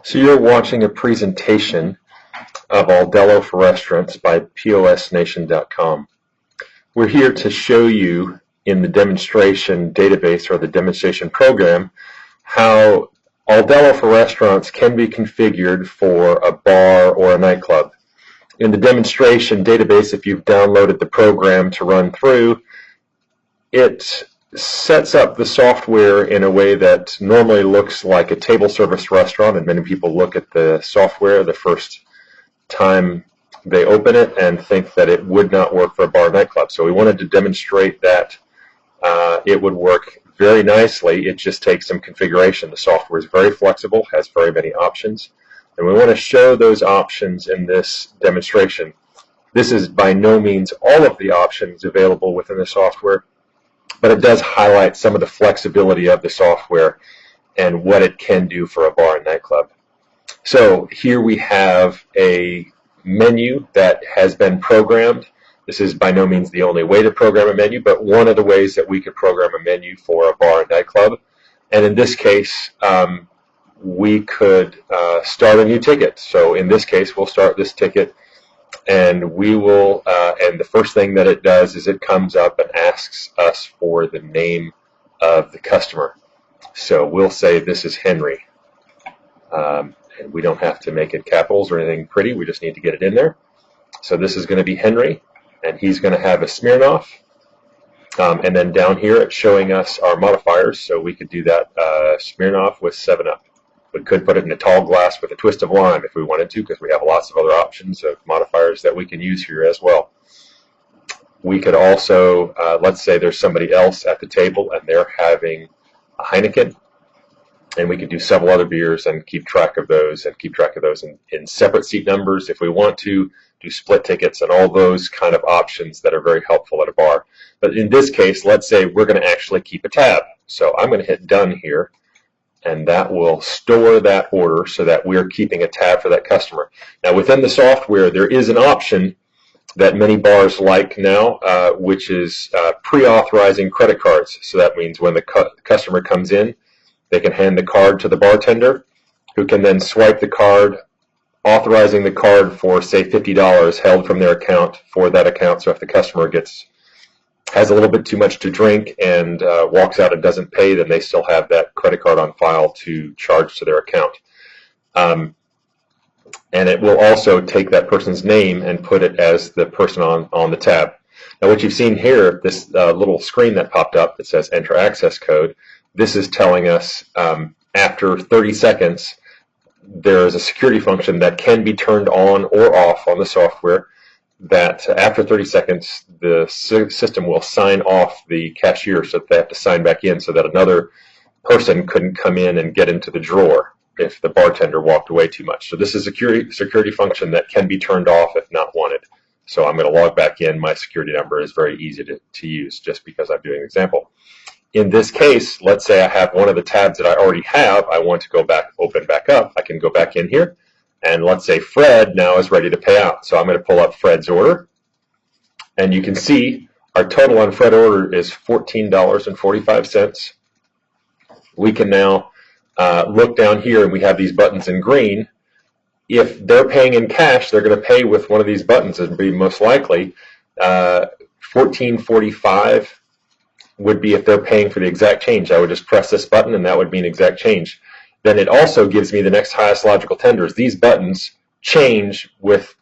So you're watching a presentation of Aldello for Restaurants by POSNation.com. We're here to show you in the demonstration database or the demonstration program how Aldello for Restaurants can be configured for a bar or a nightclub. In the demonstration database, if you've downloaded the program to run through, it sets up the software in a way that normally looks like a table service restaurant, and many people look at the software the first time they open it and think that it would not work for a bar or nightclub. So we wanted to demonstrate that it would work very nicely. It just takes some configuration. The software is very flexible, has very many options, and we want to show those options in this demonstration. This is by no means all of the options available within the software, but it does highlight some of the flexibility of the software and what it can do for a bar and nightclub. So here we have a menu that has been programmed. This is by no means the only way to program a menu, but one of the ways that we could program a menu for a bar and nightclub. And in this case, we could start a new ticket. So in this case, we'll start this ticket, and we will, and the first thing that it does is it comes up and asks us for the name of the customer. So we'll say this is Henry. And we don't have to make it capitals or anything pretty. We just need to get it in there. So this is going to be Henry, and he's going to have a Smirnoff. And then down here it's showing us our modifiers. So we could do that Smirnoff with 7-Up. We could put it in a tall glass with a twist of lime if we wanted to, because we have lots of other options of modifiers that we can use here as well. We could also, let's say there's somebody else at the table and they're having a Heineken, and we could do several other beers and keep track of those in separate seat numbers if we want to, do split tickets and all those kind of options that are very helpful at a bar. But in this case, let's say we're going to actually keep a tab. So I'm going to hit done here, and that will store that order so that we're keeping a tab for that customer. Now within the software, there is an option that many bars like now, which is pre-authorizing credit cards. So that means when the customer comes in, they can hand the card to the bartender, who can then swipe the card, authorizing the card for, say, $50 held from their account for that account. So if the customer has a little bit too much to drink and walks out and doesn't pay, then they still have that credit card on file to charge to their account. And it will also take that person's name and put it as the person on the tab. Now what you've seen here, this little screen that popped up that says enter access code, this is telling us after 30 seconds there is a security function that can be turned on or off on the software, that after 30 seconds the system will sign off the cashier so that they have to sign back in so that another person couldn't come in and get into the drawer if the bartender walked away too much. So this is a security function that can be turned off if not wanted. So I'm going to log back in. My security number is very easy to use just because I'm doing an example. In this case, let's say I have one of the tabs that I already have. I want to go back, open back up. I can go back in here, and let's say Fred now is ready to pay out. So I'm going to pull up Fred's order, and you can see our total on Fred's order is $14.45. We can now look down here, and we have these buttons in green. If they're paying in cash, they're going to pay with one of these buttons. It would be most likely $14.45 would be if they're paying for the exact change. I would just press this button, and that would mean exact change. Then it also gives me the next highest logical tenders. These buttons change with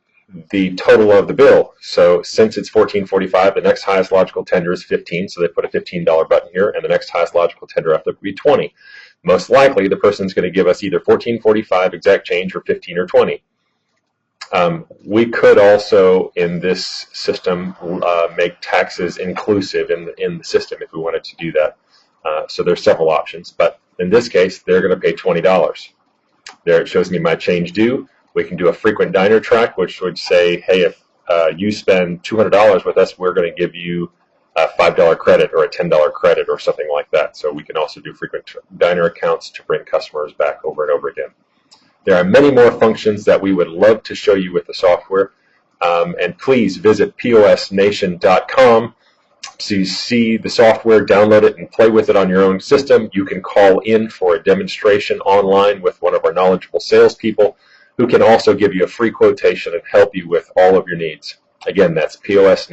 the total of the bill. So since it's $14.45, the next highest logical tender is $15, so they put a $15 button here, and the next highest logical tender after would be $20. Most likely, the person's going to give us either $14.45 exact change or $15 or $20. We could also, in this system, make taxes inclusive in the system if we wanted to do that. So there's several options, but in this case, they're going to pay $20. There it shows me my change due. We can do a frequent diner track, which would say, hey, if you spend $200 with us, we're going to give you a $5 credit or a $10 credit or something like that. So we can also do frequent diner accounts to bring customers back over and over again. There are many more functions that we would love to show you with the software, and please visit POSNation.com So you see the software, download it, and play with it on your own system. You can call in for a demonstration online with one of our knowledgeable salespeople who can also give you a free quotation and help you with all of your needs. Again, that's POS